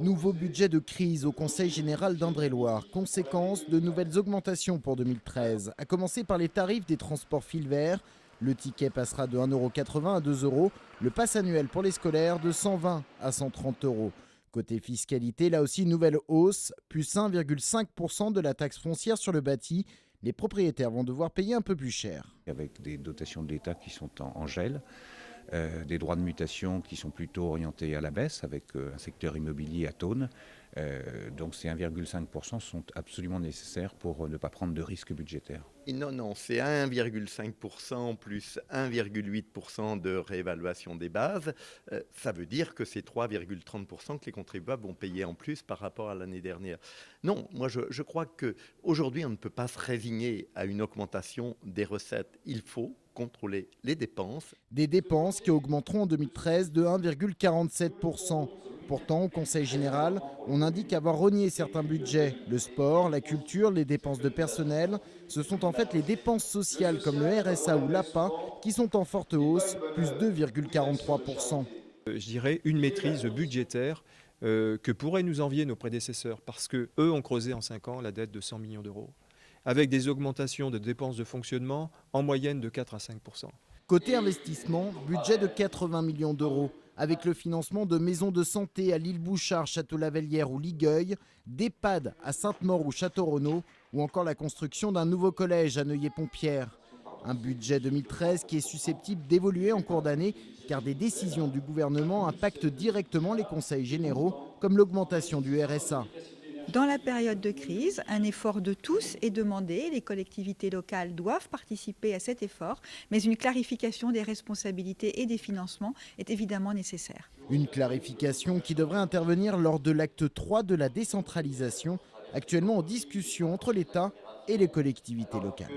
Nouveau budget de crise au Conseil général d'Indre-et-Loire. Conséquence de nouvelles augmentations pour 2013. À commencer par les tarifs des transports fil vert. Le ticket passera de 1,80 € à 2 €. Le pass annuel pour les scolaires de 120 à 130 €. Côté fiscalité, là aussi, nouvelle hausse, plus 1,5% de la taxe foncière sur le bâti. Les propriétaires vont devoir payer un peu plus cher. Avec des dotations de l'État qui sont en gel, des droits de mutation qui sont plutôt orientés à la baisse avec un secteur immobilier atone. Donc ces 1,5% sont absolument nécessaires pour ne pas prendre de risques budgétaires. Et non, c'est 1,5% plus 1,8% de réévaluation des bases. Ça veut dire que c'est 3,30% que les contribuables vont payer en plus par rapport à l'année dernière. Non, moi je crois qu'aujourd'hui on ne peut pas se résigner à une augmentation des recettes. Il faut contrôler les dépenses. Des dépenses qui augmenteront en 2013 de 1,47%. Pourtant, au Conseil général, on indique avoir renié certains budgets. Le sport, la culture, les dépenses de personnel. Ce sont en fait les dépenses sociales comme le RSA ou l'APA qui sont en forte hausse, plus 2,43%. Je dirais une maîtrise budgétaire que pourraient nous envier nos prédécesseurs parce qu'eux ont creusé en 5 ans la dette de 100 millions d'euros, avec des augmentations de dépenses de fonctionnement en moyenne de 4 à 5%. Côté investissement, budget de 80 millions d'euros, avec le financement de maisons de santé à l'Île-Bouchard, Château-Lavellière ou Ligueuil, d'EHPAD à Sainte-Maure ou Château-Renaud, ou encore la construction d'un nouveau collège à Neuilly-Pompierre. Un budget 2013 qui est susceptible d'évoluer en cours d'année, car des décisions du gouvernement impactent directement les conseils généraux, comme l'augmentation du RSA. Dans la période de crise, un effort de tous est demandé. Les collectivités locales doivent participer à cet effort, mais une clarification des responsabilités et des financements est évidemment nécessaire. Une clarification qui devrait intervenir lors de l'acte 3 de la décentralisation, actuellement en discussion entre l'État et les collectivités locales.